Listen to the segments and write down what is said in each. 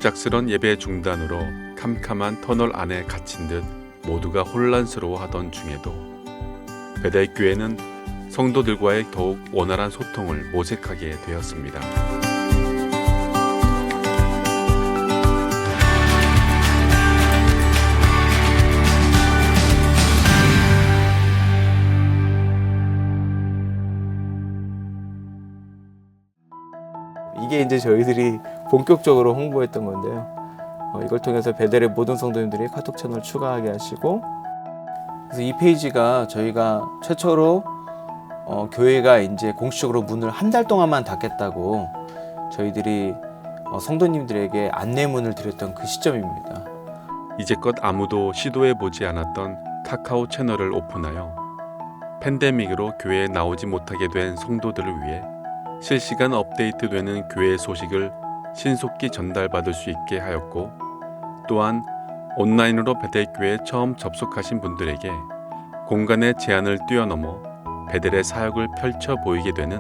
갑작스런 예배 중단으로 캄캄한 터널 안에 갇힌 듯 모두가 혼란스러워하던 중에도 베델교회는 성도들과의 더욱 원활한 소통을 모색하게 되었습니다. 이게 이제 저희들이 본격적으로 홍보했던 건데요. 이걸 통해서 베델의 모든 성도님들이 카톡 채널 추가하게 하시고, 그래서 이 페이지가 저희가 최초로 교회가 이제 공식적으로 문을 한 달 동안만 닫겠다고 저희들이 성도님들에게 안내문을 드렸던 그 시점입니다. 이제껏 아무도 시도해보지 않았던 카카오 채널을 오픈하여 팬데믹으로 교회에 나오지 못하게 된 성도들을 위해 실시간 업데이트되는 교회 소식을 신속히 전달받을 수 있게 하였고, 또한 온라인으로 베델교회에 처음 접속하신 분들에게 공간의 제한을 뛰어넘어 베델의 사역을 펼쳐 보이게 되는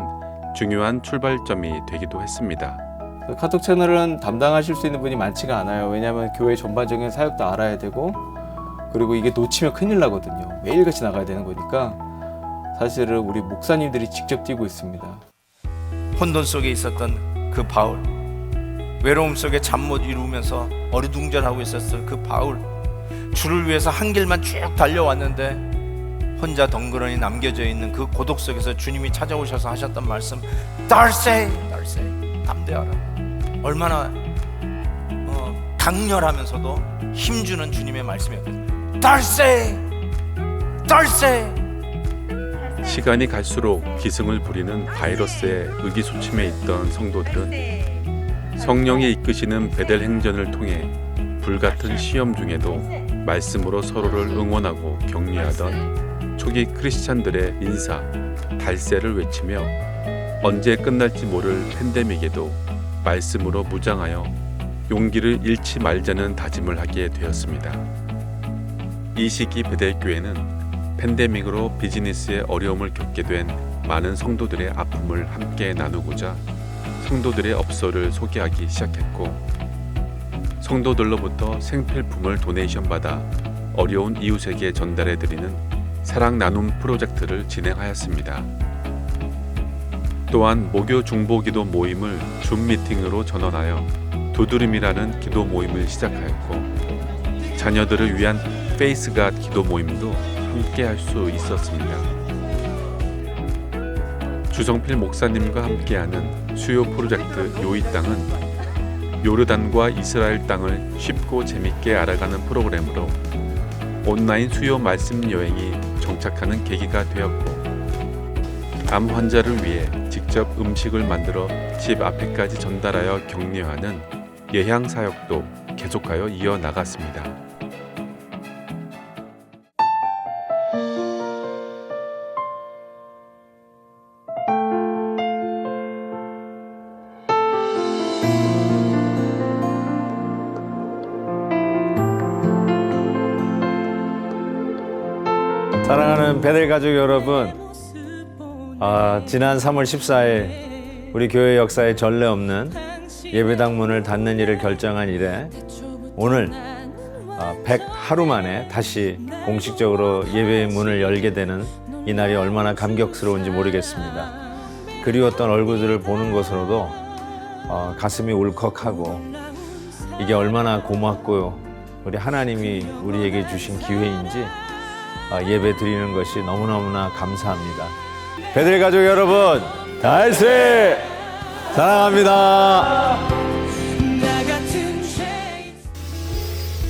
중요한 출발점이 되기도 했습니다. 카톡 채널은 담당하실 수 있는 분이 많지가 않아요. 왜냐하면 교회 전반적인 사역도 알아야 되고, 그리고 이게 놓치면 큰일 나거든요. 매일같이 나가야 되는 거니까 사실은 우리 목사님들이 직접 뛰고 있습니다. 혼돈 속에 있었던 그 바울, 외로움 속에 잠 못 이루면서 어리둥절하고 있었을 그 바울, 주를 위해서 한 길만 쭉 달려왔는데 혼자 덩그러니 남겨져 있는 그 고독 속에서 주님이 찾아오셔서 하셨던 말씀, 달세, 담대하라. 얼마나 강렬하면서도 힘주는 주님의 말씀이었거든요. 달세. 시간이 갈수록 기승을 부리는 바이러스에 의기소침해 있던 성도들은 성령이 이끄시는 베델 행전을 통해 불같은 시험 중에도 말씀으로 서로를 응원하고 격려하던 초기 크리스찬들의 인사, 달세를 외치며 언제 끝날지 모를 팬데믹에도 말씀으로 무장하여 용기를 잃지 말자는 다짐을 하게 되었습니다. 이 시기 베델교회는 팬데믹으로 비즈니스에 어려움을 겪게 된 많은 성도들의 아픔을 함께 나누고자 성도들의 업소를 소개하기 시작했고, 성도들로부터 생필품을 도네이션 받아 어려운 이웃에게 전달해드리는 사랑 나눔 프로젝트를 진행하였습니다. 또한 목요 중보기도 모임을 줌 미팅으로 전환하여 두드림이라는 기도 모임을 시작하였고, 자녀들을 위한 페이스갓 기도 모임도 함께 할 수 있었습니다. 주성필 목사님과 함께하는 수요 프로젝트 요이 땅은 요르단과 이스라엘 땅을 쉽고 재밌게 알아가는 프로그램으로 온라인 수요 말씀 여행이 정착하는 계기가 되었고, 암 환자를 위해 직접 음식을 만들어 집 앞에까지 전달하여 격려하는 예향 사역도 계속하여 이어나갔습니다. 사랑하는 베델 가족 여러분, 지난 3월 14일 우리 교회 역사에 전례 없는 예배당 문을 닫는 일을 결정한 이래 오늘 100하루 만에 다시 공식적으로 예배의 문을 열게 되는 이 날이 얼마나 감격스러운지 모르겠습니다. 그리웠던 얼굴들을 보는 것으로도 가슴이 울컥하고, 이게 얼마나 고맙고요, 우리 하나님이 우리에게 주신 기회인지 예배 드리는 것이 너무너무나 감사합니다. 베델 가족 여러분, 달세 사랑합니다.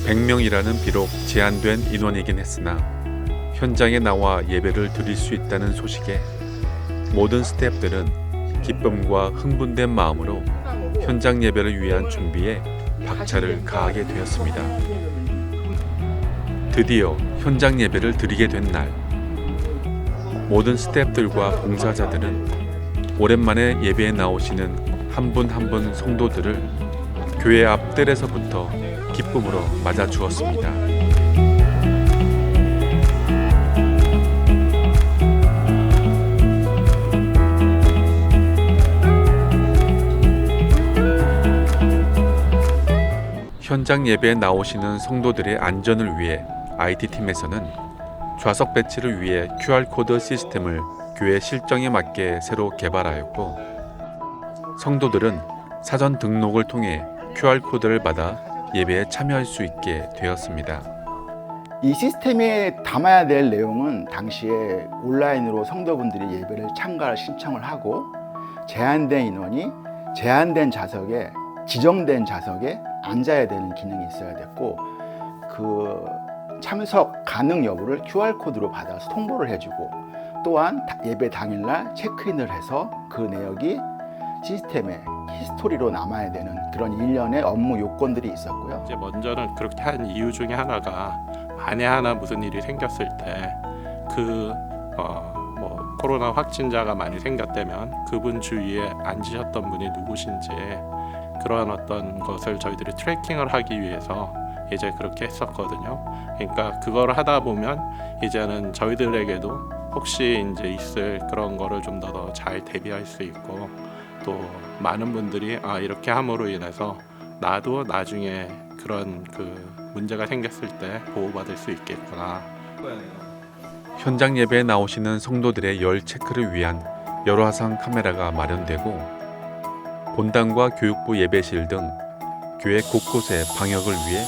100명이라는 비록 제한된 인원이긴 했으나 현장에 나와 예배를 드릴 수 있다는 소식에 모든 스태프들은 기쁨과 흥분된 마음으로 현장 예배를 위한 준비에 박차를 가하게 되었습니다. 드디어 현장 예배를 드리게 된 날, 모든 스태프들과 봉사자들은 오랜만에 예배에 나오시는 한 분 한 분 성도들을 교회 앞 뜰에서부터 기쁨으로 맞아 주었습니다. 현장 예배에 나오시는 성도들의 안전을 위해 IT팀에서는 좌석 배치를 위해 QR코드 시스템을 교회 실정에 맞게 새로 개발하였고, 성도들은 사전 등록을 통해 QR코드를 받아 예배에 참여할 수 있게 되었습니다. 이 시스템에 담아야 될 내용은 당시에 온라인으로 성도분들이 예배를 참가를 신청을 하고 제한된 인원이 제한된 좌석에 지정된 좌석에 앉아야 되는 기능이 있어야 됐고 그 참석 가능 여부를 QR코드로 받아서 통보를 해주고 또한 예배 당일날 체크인을 해서 그 내역이 시스템에 히스토리로 남아야 되는 그런 일련의 업무 요건들이 있었고요. 이제 먼저는 그렇게 한 이유 중에 하나가 만에 하나 무슨 일이 생겼을 때 코로나 확진자가 많이 생겼다면 그분 주위에 앉으셨던 분이 누구신지 그러한 어떤 것을 저희들이 트래킹을 하기 위해서 이제 그렇게 했었거든요. 그러니까 그걸 하다 보면 이제는 저희들에게도 혹시 이제 있을 그런 거를 좀 더 잘 대비할 수 있고 또 많은 분들이 이렇게 함으로 인해서 나도 나중에 그런 문제가 생겼을 때 보호받을 수 있겠구나. 현장 예배에 나오시는 성도들의 열 체크를 위한 여러 화상 카메라가 마련되고 본당과 교육부 예배실 등 교회 곳곳의 방역을 위해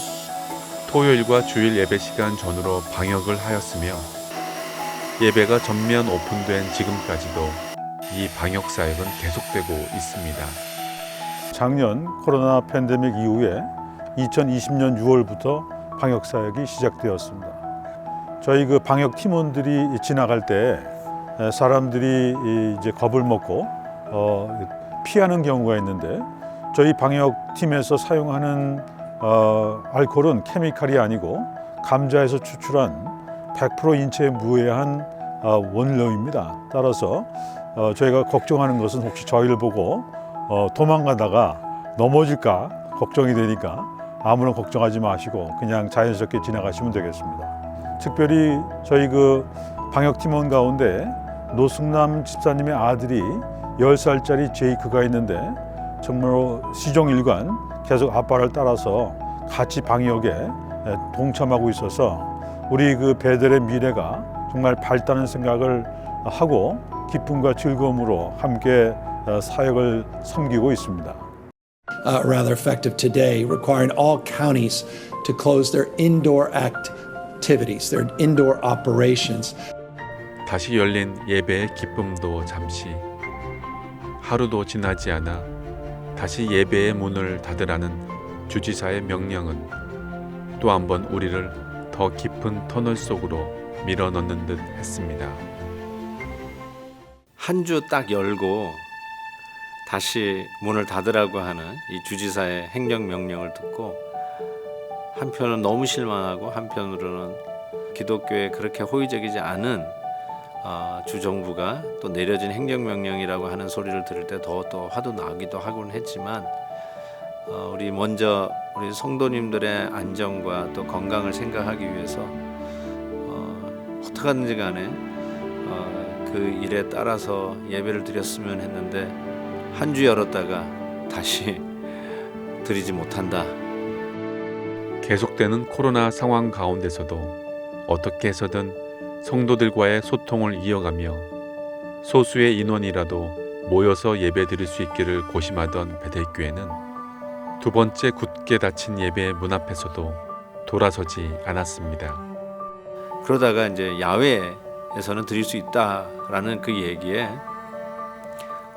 토요일과 주일 예배 시간 전후로 방역을 하였으며 예배가 전면 오픈된 지금까지도 이 방역 사역은 계속되고 있습니다. 작년 코로나 팬데믹 이후에 2020년 6월부터 방역 사역이 시작되었습니다. 저희 방역 팀원들이 지나갈 때 사람들이 이제 겁을 먹고 피하는 경우가 있는데 저희 방역 팀에서 사용하는 알코올은 케미칼이 아니고 감자에서 추출한 100% 인체에 무해한 원료입니다. 따라서 저희가 걱정하는 것은 혹시 저희를 보고 도망가다가 넘어질까 걱정이 되니까 아무런 걱정하지 마시고 그냥 자연스럽게 지나가시면 되겠습니다. 특별히 저희 방역팀원 가운데 노승남 집사님의 아들이 10살짜리 제이크가 있는데 정말로 시종일관 계속 아빠를 따라서 같이 방역에 동참하고 있어서 우리 베델의 미래가 정말 밝다는 생각을 하고 기쁨과 즐거움으로 함께 사역을 섬기고 있습니다. Rather effective today, requiring all counties to close their indoor activities, their indoor operations. 다시 열린 예배의 기쁨도 잠시, 하루도 지나지 않아 다시 예배의 문을 닫으라는 주지사의 명령은 또 한 번 우리를 더 깊은 터널 속으로 밀어넣는 듯 했습니다. 한 주 딱 열고 다시 문을 닫으라고 하는 이 주지사의 행정명령을 듣고 한편은 너무 실망하고 한편으로는 기독교에 그렇게 호의적이지 않은 주정부가 또 내려진 행정명령이라고 하는 소리를 들을 때 더 화도 나기도 하곤 했지만 우리 먼저 우리 성도님들의 안전과 또 건강을 생각하기 위해서 어떻게 하든지 간에 그 일에 따라서 예배를 드렸으면 했는데 한 주 열었다가 다시 드리지 못한다. 계속되는 코로나 상황 가운데서도 어떻게 해서든 성도들과의 소통을 이어가며 소수의 인원이라도 모여서 예배 드릴 수 있기를 고심하던 베델교회는 두 번째 굳게 닫힌 예배의 문 앞에서도 돌아서지 않았습니다. 그러다가 이제 야외에서는 드릴 수 있다라는 그 얘기에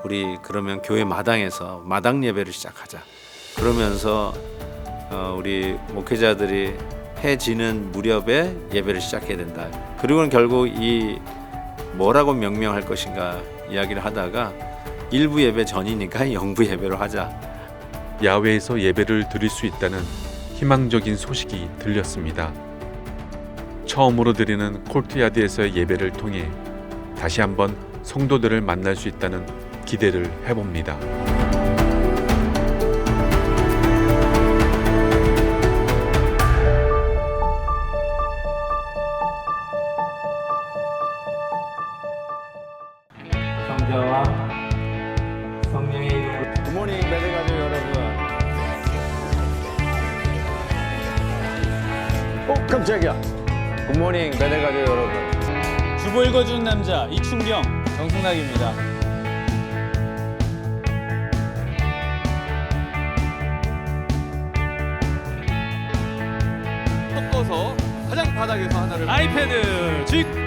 우리 그러면 교회 마당에서 마당 예배를 시작하자. 그러면서 우리 목회자들이 해지는 무렵에 예배를 시작해야 된다. 그리고는 결국 이 뭐라고 명명할 것인가 이야기를 하다가 일부 예배 전이니까 영부 예배로 하자. 야외에서 예배를 드릴 수 있다는 희망적인 소식이 들렸습니다. 처음으로 드리는 콜트야드에서의 예배를 통해 다시 한번 성도들을 만날 수 있다는 기대를 해봅니다. 성자와 성령의 이름으로 굿모닝 베델 가족 여러분. 깜짝이야. 굿모닝 베델 가족 여러분. 주보 읽어주는 남자 이춘경 정승락입니다. 섞어서 가장 바닥에서 하나를 아이패드 직